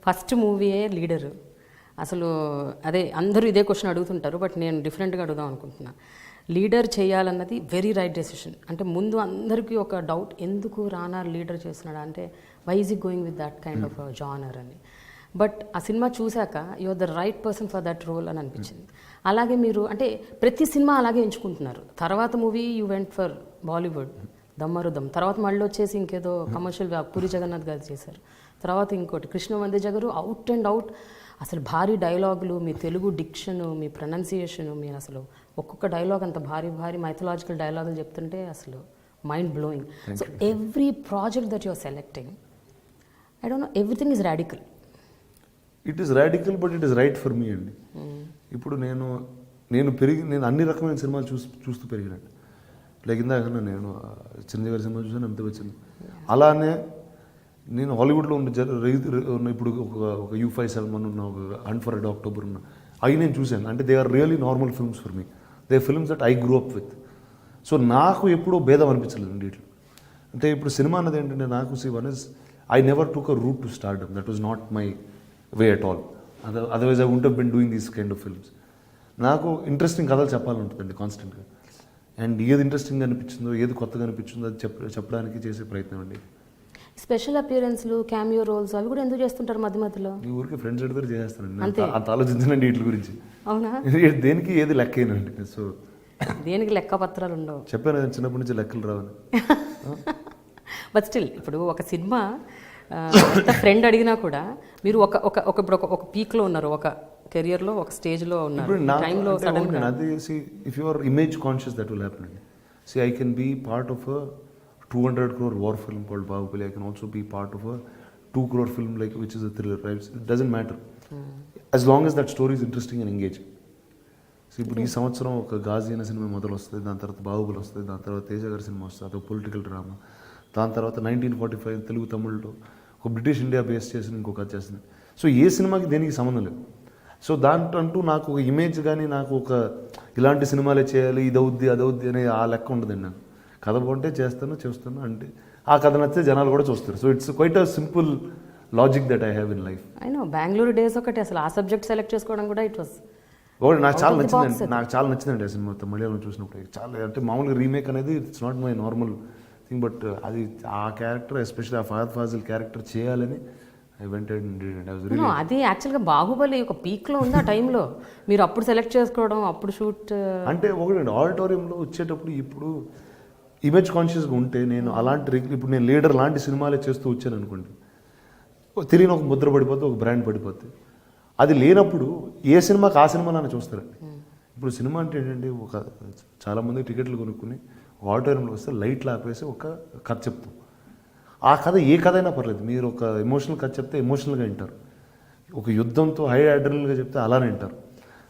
First మూవీయే leader. అసలు అదే అందరూ ఇదే క్వశ్చన్ అడుగుతుంటారు, బట్ నేను డిఫరెంట్గా అడుగుదాం అనుకుంటున్నా. లీడర్ చేయాలన్నది వెరీ రైట్ డెసిషన్. అంటే ముందు అందరికీ ఒక డౌట్, ఎందుకు రానా లీడర్ చేస్తున్నాడు అంటే why is he going with that kind of genre అని. బట్ ఆ సినిమా చూశాక you are the right person for that role అని అనిపించింది. అలాగే మీరు అంటే ప్రతి సినిమా అలాగే ఎంచుకుంటున్నారు. తర్వాత movie you went for Bollywood Dum Maro Dum, తర్వాత మళ్ళీ వచ్చేసి ఇంకేదో కమర్షియల్ పూరి జగన్నాథ్ గారు చేశారు, తర్వాత ఇంకోటి కృష్ణ వందే జగరు అవుట్ అండ్ అవుట్. అసలు భారీ డైలాగులు, మీ తెలుగు డిక్షను, మీ ప్రొనౌన్సియేషను, మీరు అసలు ఒక్కొక్క డైలాగ్ అంత భారీ భారీ మైథలాజికల్ డైలాగులు చెప్తుంటే అసలు mind blowing. So every project that you are selecting, I don't know, everything is radical. It is radical but it is right for me అండి. ఇప్పుడు నేను అన్ని రకమైన సినిమాలు చూస్తూ పెరిగినాను. లైక్ ఇందాక నేను చిరంజీవి గారి సినిమా చూసాను, అంతే వచ్చింది. అలానే నేను హాలీవుడ్లో ఉన్న ఇప్పుడు ఒక U57 ఉన్న, ఒక హంట్ ఫర్ రెడ్ అక్టోబర్ ఉన్న, అవి నేను చూశాను. అంటే they are really normal films for me. They films that I grew up with. So నాకు ఎప్పుడూ భేదం అనిపించలేదు అండి ఇట్లా. అంటే ఇప్పుడు సినిమా అన్నది ఏంటంటే నాకు one is I never took a route to stardom. That was not my way at all. Otherwise I won't have been doing these kind of films. నాకు ఇంట్రెస్టింగ్ కథలు చెప్పాలంటుందండి కాన్స్టెంట్గా. అండ్ ఏది ఇంట్రెస్టింగ్ అనిపించిందో, ఏది కొత్తగా అనిపించిందో అది చెప్పడానికి చేసే ప్రయత్నం అండి. స్పెషల్ అపియరెన్స్లు, క్యామియో రోల్స్ అవి కూడా ఎందుకు చేస్తుంటారు మధ్య మధ్యలో? ఈ ఊరికి ఫ్రెండ్స్ అడిగితే చేస్తానండి, అంత ఆలోచించనండి వీటి గురించి. అవునా? దేనికి ఏది లెక్క అయినండి. సో దేనికి లెక్క పత్రాలు ఉండవు. చెప్పాను చిన్నప్పటి నుంచి లెక్కలు రావని. బట్ స్టిల్ ఇప్పుడు ఒక సినిమా ఫ్రెండ్ అడిగినా కూడా మీరు ఒక పీక్లో ఉన్నారు, ఒక కెరియర్లో ఒక స్టేజ్లో ఉన్నారు. టైంలో సడన్గా అది if you are image conscious that will happen అండి. I can be part of a 200 crore war film called Bahubali. I can also be part of a 2 crore film which is a thriller, right? It doesn't matter. As long as that story is interesting and engaging. ఇప్పుడు ఈ సంవత్సరం ఒక గాజీ అనే cinema మొదలు వస్తుంది, దాని తర్వాత బాహుబలి వస్తుంది, దాని తర్వాత తేజ గారి సినిమా వస్తుంది, అదొక పొలిటికల్ డ్రామా. దాని తర్వాత 1945 తెలుగు తమిళ్లో ఒక బ్రిటిష్ ఇండియా బేస్ చేసిన ఇంకొక కథ చేసింది. సో ఏ సినిమాకి దేనికి సంబంధం లేదు. సో దాంట్లో నాకు ఒక ఇమేజ్ కానీ, నాకు ఒక ఇలాంటి సినిమాలే చేయాలి, ఇదవుద్ది అదవుద్ది అనే ఆ లెక్క ఉండదండి. నాకు కథ బాగుంటే చేస్తాను అంటే ఆ కథ నచ్చితే జనాలు కూడా చూస్తారు. So it's quite a simple logic that I have in life. I know Bengaluru days ఒకటి అసలు ఆ సబ్జెక్ట్ సెలెక్ట్ చేసుకోవడం కూడా ఇట్ వాస్ నాకు చాలా నచ్చిందండి ఆ సినిమా మలయాళం చూసినప్పుడు. చాలా అంటే మామూలుగా రీమేక్ అనేది it's not my normal thing, but అది ఆ క్యారెక్టర్ ఎస్పెషల్లీ ఆ ఫహద్ ఫాజిల్ క్యారెక్టర్ చేయాలని ఐ వెంట్ అండ్ అది యాక్చువల్గా బాహుబలి ఒక పీక్లో ఉంది ఆ టైంలో. మీరు అప్పుడు సెలెక్ట్ చేసుకోవడం, అప్పుడు షూట్ అంటే ఒకటండి ఆడిటోరియంలో వచ్చేటప్పుడు ఇప్పుడు ఇమేజ్ కాన్షియస్గా ఉంటే నేను ఇప్పుడు నేను లీడర్ లాంటి సినిమాలే చేస్తూ వచ్చాను అనుకోండి, తెలియని ఒక ముద్ర పడిపోతే, ఒక బ్రాండ్ పడిపోతే. అది లేనప్పుడు ఏ సినిమాకి ఆ సినిమాలను చూస్తారండి. ఇప్పుడు సినిమా అంటే ఏంటంటే చాలామంది టికెట్లు కొనుక్కుని ఆడిటోరియంలో వస్తే లైట్లు ఆపేసి ఒక కథ చెప్తాం. ఆ కథ ఏ కథ అయినా పర్లేదు, మీరు ఒక ఎమోషనల్ కథ చెప్తే ఎమోషనల్గా వింటారు, ఒక యుద్ధంతో హై అడ్రినల్గా చెప్తే అలానే వింటారు.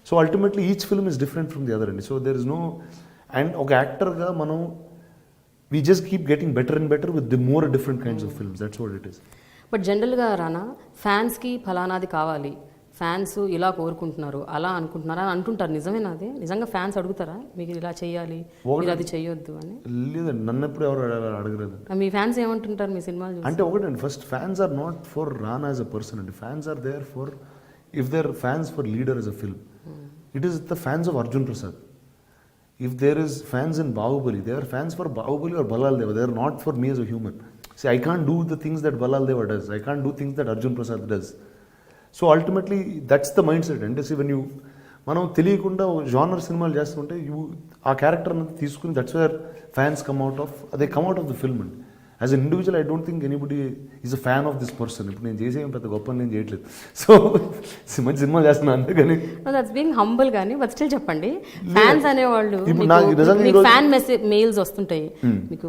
So ultimately each film is different from the other అండి. So there is no, and ఒక యాక్టర్గా మనం we just keep getting better and better with the more different kinds of films. That's what it is. But జనరల్గా రానా ఫ్యాన్స్కి ఫలానాది కావాలి, fans ఇలా కోరుకుంటున్నారు, అలా అనుకుంటున్నారా అని అంటుంటారు. నిజమేనా? అది నిజంగా ఫ్యాన్స్ అడుగుతారా మీకు ఇలా చేయాలి, మీరు అది చేయొద్దు అని? లేదండి, నన్ను ఎప్పుడు ఎవరు అడగలేదు. మీ ఫ్యాన్స్ ఏమంటుంటారు మీ సినిమాలు అంటే? ఒకటండి, first fans are not for Rana as a person అండి. Fans are there for, if there fans for Leader as a film, it is the fans of Arjun Prasad. If there is fans in Bahubali, they are fans for Bahubali or Balal Deva. They are not for me as a human. See, I can't do the things that Balal Deva does. I can't do things that Arjun Prasad does. So ultimately, that's the mindset. And see, when మనం తెలియకుండా genre సినిమాలు చేస్తుంటే ఆ character అనేది తీసుకుని, that's where fans come out of the film అండి. As an individual I don't think anybody is a fan of this person. ఇప్పుడు నేను చేసే పెద్ద గొప్ప నేను చేయట్లేదు. సో మంచి సినిమా చేస్తున్నాను అంతేగాని దట్స్ బీయింగ్ హంబుల్. కానీ బట్ స్టిల్ చెప్పండి, ఫ్యాన్స్ అనేవాళ్ళు ఫ్యాన్ మెయిల్స్ వస్తుంటాయి, మీకు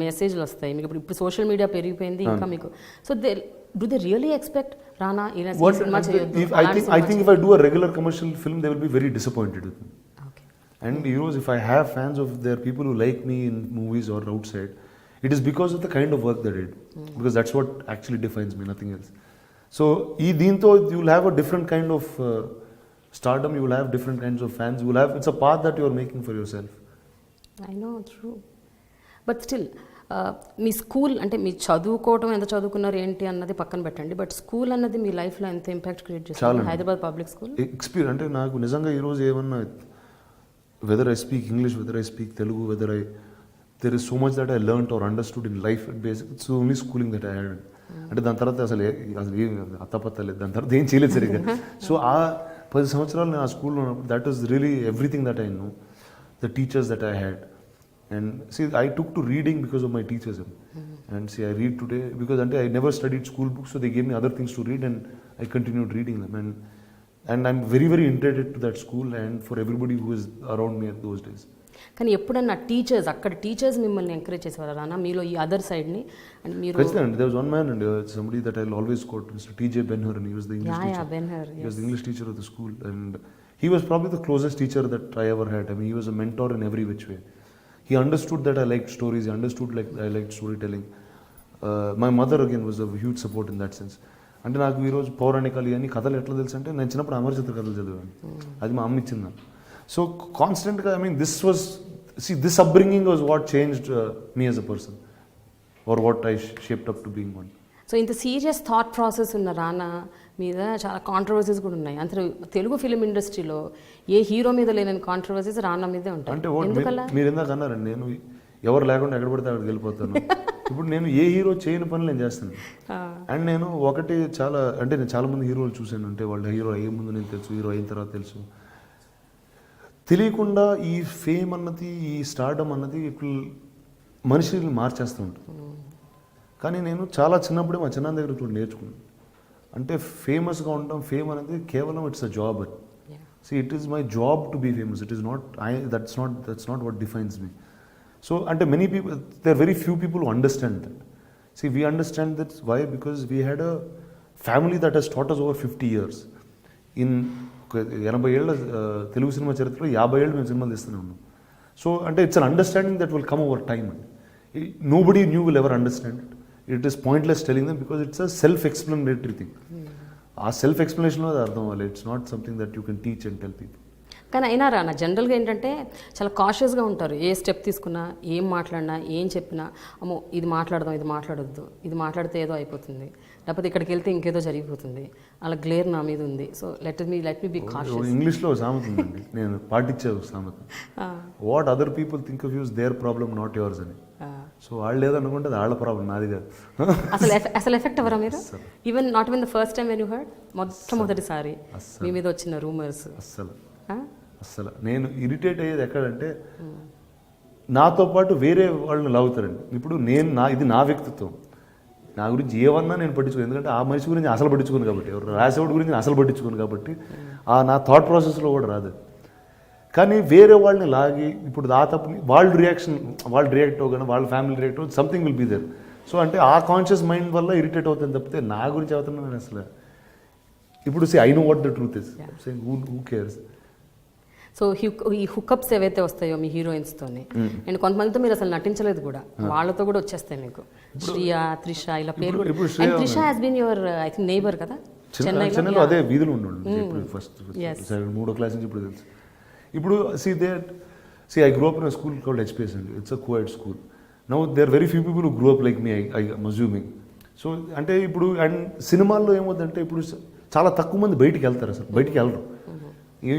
మెసేజ్లు వస్తాయి, మీకు ఇప్పుడు సోషల్ మీడియా పెరిగిపోయింది ఇంకా మీకు. So do they really expect Rana in a cinema cheyoddu? I think if I do a regular commercial film, they will be very disappointed with me. Okay. And if I have fans of their people who like me in movies or outside, it is because of the kind of work they did. Because that's what actually defines me, nothing else. So deento you will have a different kind of stardom, you will have different kinds of fans, you will have, it's a path that you are making for yourself. I know, true. But still me school అంటే మీ చదువుకోవటం ఎంత చదువుకున్నారు ఏంటి అన్నది పక్కన పెట్టండి, but school అన్నది మీ లైఫ్లో ఎంత ఇంపాక్ట్ క్రియేట్ చేస్తుంది? హైదరాబాద్ పబ్లిక్ స్కూల్ ఎక్స్పీరియన్స్ అంటే నాకు నిజంగా ఈరోజు ఏమన్నా whether I speak English, whether I speak Telugu, whether I there is so much that I learn or understood in life at basic it's only schooling that I had. అంటే దాని తర్వాత అసలు ఏం అత్తపత్తలేదు, దాని తర్వాత ఏం చేయలేదు సరిగ్గా. సో ఆ 10 సంవత్సరాలు నేను ఆ స్కూల్లో ఉన్నప్పుడు that is really everything that I know, the teachers that I had. And see, I took to reading because of my teachers. And see, I read today because I never studied school books, so they gave me other things to read, and I continued reading them. And I'm very, very indebted to that school and for everybody who was around me at those days. కానీ ఎప్పుడన్నా teachers అక్కడ teachers మిమ్మల్ని encourage చేసేవారు రానా మీలో ఈ other సైడ్ని? And మీరు President, there was one man and somebody that I'll always quote, Mr. T.J. Ben-Hur, and he was the English teacher. Yeah, Ben-Hur, He was the English teacher of the school, and he was probably the closest teacher that I ever had. I mean, he was a mentor in every which way. He understood that I liked stories. He understood I liked storytelling. My mother again was a huge support in that sense. అంటే నాకు ఈరోజు పౌరాణికాలు అని కథలు ఎట్లా తెలుసు అంటే నేను చిన్నప్పుడు అమరచిత్ర కథలు చదివాను, అది మా అమ్మ ఇచ్చింది నాకు. సో కాన్స్టెంట్గా this upbringing was what changed me as a person, or what I shaped up to being one. So ఇంత సీరియస్ థాట్ ప్రాసెస్ ఉన్న రానా మీద చాలా కాంట్రవర్సీస్ కూడా ఉన్నాయి. అంతే తెలుగు ఫిలిం ఇండస్ట్రీలో ఏ హీరో మీద లేని కాంట్రవర్సీస్ రానా మీదే ఉంటాయి. అంటే మీరు ఇందాక అన్నారండి, నేను ఎవరు లేకుండా ఎక్కడ పడితే అక్కడికి వెళ్ళిపోతాను. ఇప్పుడు నేను ఏ హీరో చేయని పనులు నేను చేస్తాను. అండ్ నేను ఒకటి నేను చాలా మంది హీరోలు చూశాను, అంటే వాళ్ళ హీరో అయ్యే ముందు నేను తెలుసు, హీరో అయిన తర్వాత తెలుసు. తెలియకుండా ఈ ఫేమ్ అన్నది, ఈ స్టార్డమ్ అన్నది మనిషిని మార్చేస్తూ ఉంటుంది. కానీ నేను చాలా చిన్నప్పుడే మా చిన్న దగ్గర చూడండి నేర్చుకున్నాను. అంటే ఫేమస్గా ఉండడం, ఫేమ్ అనేది కేవలం it's a job. See, it is my job to be famous. It is not that's not what defines me. So, and many people, there are very few people who understand that. See, we understand that why? Because we had a family that has taught us over 50 years. In 80 ఏళ్ళ Telugu cinema చరిత్రలో 50 ఏళ్ళు మేము సినిమాలు తీస్తూనే ఉన్నాం. So అంటే it's an understanding that will come over time. Nobody new will ever understand it. It is pointless telling them because it's a self-explanatory thing. ఆ self ఎక్స్ప్లెనేషన్లో అది అర్థం అవ్వాలి. It's not something that you can teach and tell people. కానీ అయినా రానా జనరల్గా ఏంటంటే చాలా కాషియస్గా ఉంటారు. ఏ స్టెప్ తీసుకున్నా, ఏం మాట్లాడినా, ఏం చెప్పినా, అమ్మో ఇది మాట్లాడదాం, ఇది మాట్లాడొద్దు, ఇది మాట్లాడితే ఏదో అయిపోతుంది, లేకపోతే ఇక్కడికి వెళ్తే ఇంకేదో జరిగిపోతుంది, అలా గ్లేర్ నా మీద ఉంది. So let me be cautious. ఇంగ్లీష్లో సామెత ఉందండి, నేను పాటించే సామెత, what other people think of use there problem not yours అని. సో వాళ్ళు ఏదనుకుంటే అది వాళ్ళ ప్రాబ్లం, నాది కాదు. అసలు ఎఫెక్ట్ అవ్వరా మీరు? Even not even the first time when you heard, మొట్టమొదటిసారి మీ మీద వచ్చిన రూమర్స్? అస్సలు నేను ఇరిటేట్ అయ్యేది ఎక్కడంటే, నాతో పాటు వేరే వాళ్ళని లాగుతారండి. ఇప్పుడు ఇది నా వ్యక్తిత్వం, నా గురించి ఏమన్నా నేను పట్టించుకోను, ఎందుకంటే ఆ మనిషి గురించి అసలు పట్టించుకోను కాబట్టి, ఎవరు రాసేవాడి గురించి అసలు పట్టించుకోను కాబట్టి నా థాట్ ప్రాసెస్లో కూడా రాదు. కానీ వేరే వాళ్ళని లాగి ఇప్పుడు ఆ తప్పుని వాళ్ళు రియాక్ట్ అవ్వగానే వాళ్ళ ఫ్యామిలీ రియాక్ట్ అవ్వ, something will be there. So అంటే ఆ కాన్షియస్ మైండ్ వల్ల ఇరిటేట్ అవుతుంది తప్పితే నా గురించి అవుతున్నాను అసలు. ఇప్పుడు I know what the truth is, who cares. So ఈ హుకప్స్ ఏవైతే వస్తాయో మీ హీరోయిన్స్తోని, అండ్ కొంతమందితో మీరు అసలు నటించలేదు కూడా, వాళ్ళతో కూడా వచ్చేస్తాయి మీకు. శ్రియా, త్రిష, ఇలా పేరు కూడా. And Trisha has been your I think neighbour కదా చెన్నైలో, అదే వీధిలో ఉన్నాడు ఫస్ట్ 3వ క్లాస్ నుంచి ఇప్పుడు తెలుసు. ఇప్పుడు I grew up in a school called HPS, and it's a co-ed school. Now there are very few people who grew up like me, I'm assuming. So అంటే ఇప్పుడు అండ్ సినిమాల్లో ఏమవుతుందంటే, ఇప్పుడు చాలా తక్కువ మంది బయటికి వెళ్తారు, అసలు బయటికి వెళ్ళరు.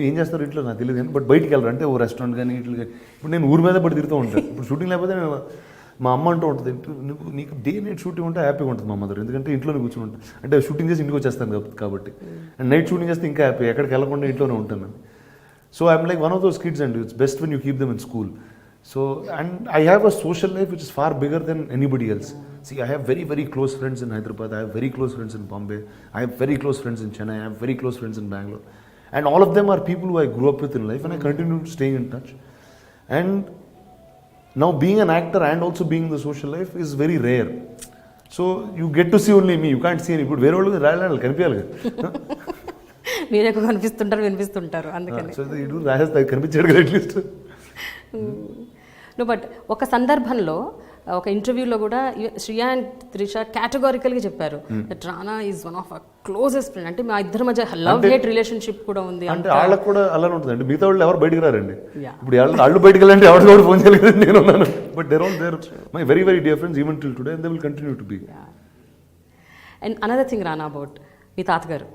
ఏం చేస్తారు ఇంట్లో నాకు తెలియదు కానీ, బట్ బయటికి వెళ్ళరు. అంటే ఓ రెస్టారెంట్ కానీ ఇట్లు కానీ. ఇప్పుడు నేను ఊరి మీద పడి తిరుగుతూ ఉంటాను. ఇప్పుడు షూటింగ్ లేకపోతే మా అమ్మ అంటూ ఉంటుంది, నీకు డే నైట్ షూటింగ్ ఉంటే హ్యాపీగా ఉంటుంది మా మదర్, ఎందుకంటే ఇంట్లోనే కూర్చొని ఉంటాను. అంటే షూటింగ్ చేసి ఇంటికి వచ్చేస్తాను కాబట్టి, అండ్ నైట్ షూటింగ్ చేస్తే ఇంకా హ్యాపీ, ఎక్కడికి వెళ్ళకుండా ఇంట్లోనే ఉంటాను. So I'm like one of those kids, and it's best when you keep them in school. So, and I have a social life which is far bigger than anybody else. See, I have very, very close friends in Hyderabad, I have very close friends in Bombay, I have very close friends in Chennai, I have very close friends in Bangalore. And all of them are people who I grew up with in life, and I continue to stay in touch. And now being an actor and also being in the social life is very rare. So you get to see only me, you can't see any. But where all రాయాలి కనిపించాలి కదా, మీరే కనిపిస్తుంటారు, వినిపిస్తుంటారు, అందుకని కనిపించాడు కదా at least. But ఒక సందర్భంలో ఒక ఇంటర్వ్యూలో కూడా శ్రియా అండ్ త్రిష కేటగారికల్గా చెప్పారు that Rana is one of a closest friend. అంటే మా ఇద్దరి మధ్య లవ్ హేట్ రిలేషన్షిప్ కూడా ఉంది. అంటే వాళ్ళకి కూడా అలానే ఉంటుంది అంటే మిగతా వాళ్ళు ఎవరు బయటకు రారండి. ఇప్పుడు వాళ్ళు బయటకు వెళ్ళంటే ఎవరు కూడా ఫోన్ చేయలేదు, నేను ఉన్నాను. But they're all there my very very dear friends even till today and they will continue to be. And another thing Rana about మీ తాతగారు.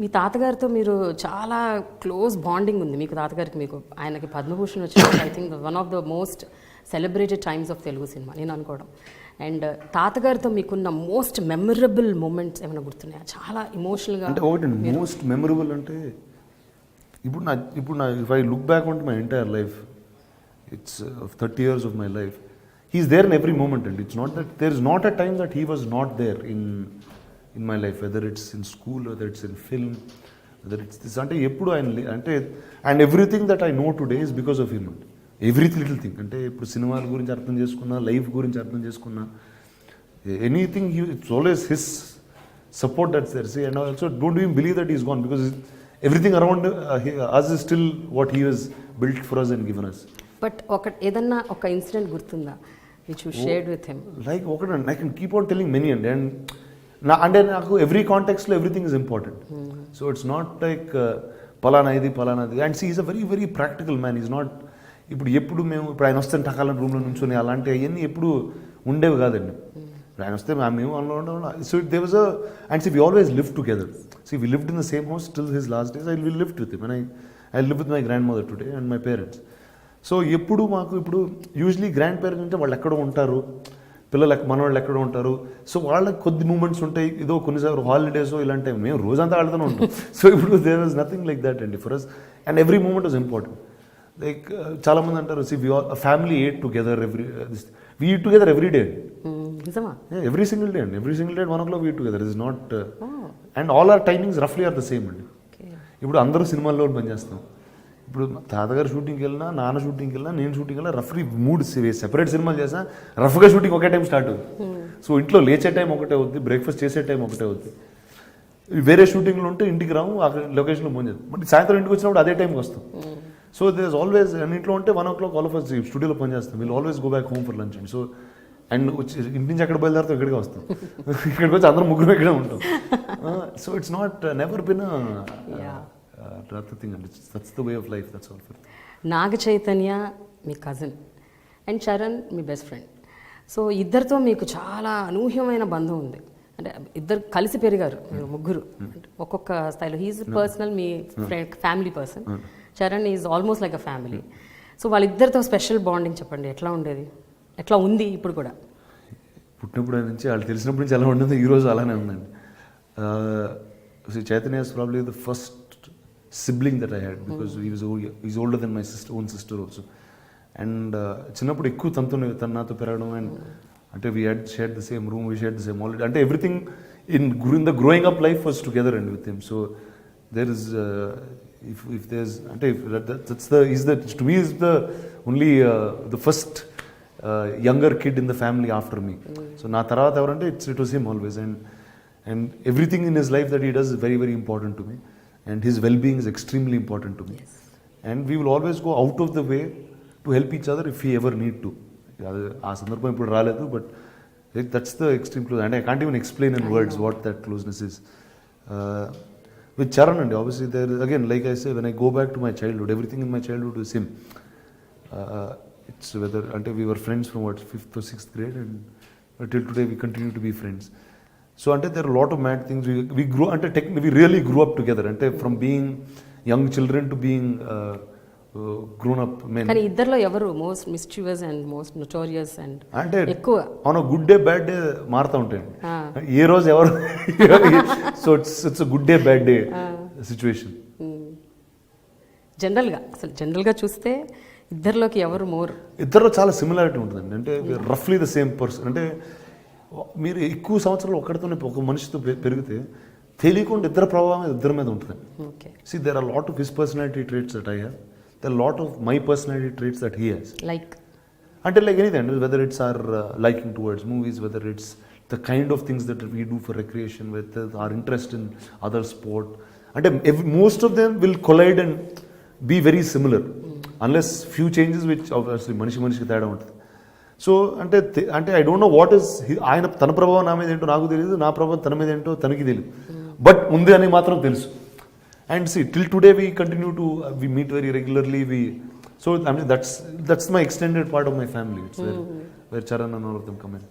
మీ తాతగారితో మీరు చాలా క్లోజ్ బాండింగ్ ఉంది మీకు తాతగారికి. మీకు ఆయనకి పద్మభూషణ్ వచ్చినప్పుడు I think one of the most celebrated times of Telugu cinema నేను అనుకోవడం. అండ్ తాతగారితో మీకున్న మోస్ట్ మెమరబుల్ మూమెంట్స్ ఏమైనా గుర్తున్నాయా? చాలా ఇమోషనల్గా అంటే ఒకటి మోస్ట్ మెమరబుల్ అంటే ఇప్పుడు నా if I look back on my entire life, it's 30 years of my life, he's there in every moment, and it's not that there's not a time that he was not there in my life, whether it's in school, whether it's in film, whether it's this. అంటే ఎప్పుడు ఆయన అంటే and everything that I know today is because of him. Every little thing అంటే ఇప్పుడు సినిమాల గురించి అర్థం చేసుకున్నా, లైఫ్ గురించి అర్థం చేసుకున్నా, anything it's always his support that's there. See and also don't even believe that is gone because everything around us is still what he was built for us and given us. But ఏదన్నా ఒక incident గుర్తుందా which you shared with him? Like ఒకటి I can keep on telling many అండి. And అంటే నాకు every కాంటెక్స్లో everything is important. So it's not like పలానాది. And see is a very very practical man. Is not ఇప్పుడు మేము ఆయన వస్తే టకాలని రూమ్లో నుంచొని అలాంటి అవన్నీ ఎప్పుడు ఉండేవి కాదండి. ఆయన వస్తే మేము so they was and see we always live together. See we lived in the same house till his last days. I will lived with him and I live with my grandmother today and my parents. So ఎప్పుడు మాకు ఇప్పుడు usually grand parents అంటే వాళ్ళు ఎక్కడో ఉంటారు, పిల్లలు మనవాళ్ళు ఎక్కడ ఉంటారు. సో వాళ్ళకి కొద్ది మూమెంట్స్ ఉంటాయి, ఏదో కొన్నిసార్లు హాలిడేస్ ఇలాంటి మేము రోజంతా ఆడుతూనే ఉంటాం. సో ఇప్పుడు there was nothing like that అండి for us. And every moment was important. Like చాలామంది అంటారు see we family ate together we eat together every day. Every single day అండి. Every single day 1 o'clock we eat together. Is not and all our timings రఫ్లీ are the same అండి. ఇప్పుడు అందరూ సినిమాల్లో పనిచేస్తాం. ఇప్పుడు తాతగారు షూటింగ్కి వెళ్ళినా, నాన్న షూటింగ్కి వెళ్ళినా, నేను షూటింగ్ వెళ్ళినా రఫ్లీ 3 సెపరేట్ సినిమాలు చేసినా రఫ్గా షూటింగ్ ఒకే టైం స్టార్ట్ అవుతుంది. సో ఇంట్లో లేచే టైం ఒకటే అవుద్ది, బ్రేక్ఫాస్ట్ చేసే టైం ఒకటే అవుద్ది. వేరే షూటింగ్లు ఉంటే ఇంటికి రాము, అక్కడ లొకేషన్లో ఫోన్ చేస్తాం. మళ్ళీ సాయంత్రం ఇంటికి వచ్చినప్పుడు అదే టైంకి వస్తాం. సో దేర్ ఇస్ ఆల్వేస్ ఇంట్లో ఉంటే 1 o'clock ఆల్ ఆఫ్ అస్ స్టూడియోలో పని చేస్తాం. Will always go back home for lunch and so and ఇంటి నుంచి ఎక్కడ బయలుదేరుతాం ఇక్కడికే వస్తాం. ఇక్కడికి వచ్చి అందరం ముగ్గురు ఇక్కడే ఉంటాం. So it's not never been thing అండి. That's the way of life. That's all. Naga Chaitanya మీ కజిన్ అండ్ చరణ్ మీ బెస్ట్ ఫ్రెండ్. సో ఇద్దరితో మీకు చాలా అనూహ్యమైన బంధం ఉంది. అంటే ఇద్దరు కలిసి పెరిగారు మీరు ముగ్గురు ఒక్కొక్క స్థాయిలో. హీఈస్ పర్సనల్ మీ friend family person. Charan is almost like a family. So వాళ్ళిద్దరితో స్పెషల్ బాండింగ్ చెప్పండి, ఎట్లా ఉండేది, ఎట్లా ఉంది ఇప్పుడు కూడా? పుట్టినప్పుడు నుంచి వాళ్ళు తెలిసినప్పటి నుంచి ఎలా ఉండదు, ఈరోజు అలానే ఉందండి. Chaitanya is probably the first sibling that I had because he's older than my own sister also. And చిన్నప్పుడు ఎక్కువ తన నాతో పెరగడం అండ్ అంటే we had shared the same room, we shared the same holiday. అంటే everything in the growing up life was together and with him. So there is if there's అంటే that's to me is the only the first younger kid in the family after me. So నా తర్వాత ఎవరంటే it was him always and everything in his life that he does is very very important to me and his well-being is extremely important to me. Yes. And we will always go out of the way to help each other if we ever need to. ఆ సందర్భం ఇప్పుడు రాలేదు, but that's the extreme close and I can't even explain in words what that closeness is. With Charan and obviously there again, like I say, when I go back to my childhood, everything in my childhood is him. It's whether until we were friends from 5th or 6th grade and until today we continue to be friends. So until there are a lot of mad things we grew until technically we really grew up together until from being young children to being grown up men. కానీ ఇద్దర్లో ఎవరు most మిస్chievous and most notorious and అంటే ఎక్కువ on a good day bad day మారుతూ ఉంటాయండి. ఏ రోజు ఎవరు so it's a good day bad day situation. జనరల్గా చూస్తే ఇద్దరిలోకి ఎవరు మోర్? ఇద్దరిలో చాలా సిమిలారిటీ ఉంటుందండి. అంటే రఫ్లీ ద సేమ్ పర్సన్. అంటే మీరు ఎక్కువ సంవత్సరాలు ఒకరితోనే ఒక మనిషితో పెరిగితే తెలియకుండా ఇద్దరు ప్రభావం ఇద్దరి మీద ఉంటుంది. See, there are a lot of his personality traits that I have. There are a lot of my personality traits that he has. Like anything, whether it's our liking towards movies, whether it's the kind of things that we do for recreation, whether our interest in other sport. Most of them will collide and be very similar. Unless few changes which obviously manishiki తేడా ఉంటుంది. So అంటే I don't know what is ఆయన తన ప్రభావం నా మీద ఏంటో నాకు తెలియదు, నా ప్రభావం తన మీద ఏంటో తనకి తెలియదు, బట్ ఉంది అని మాత్రం తెలుసు. And see till today we continue to we meet very regularly. So I mean that's my extended part of my family. It's where Charan and all of them come in.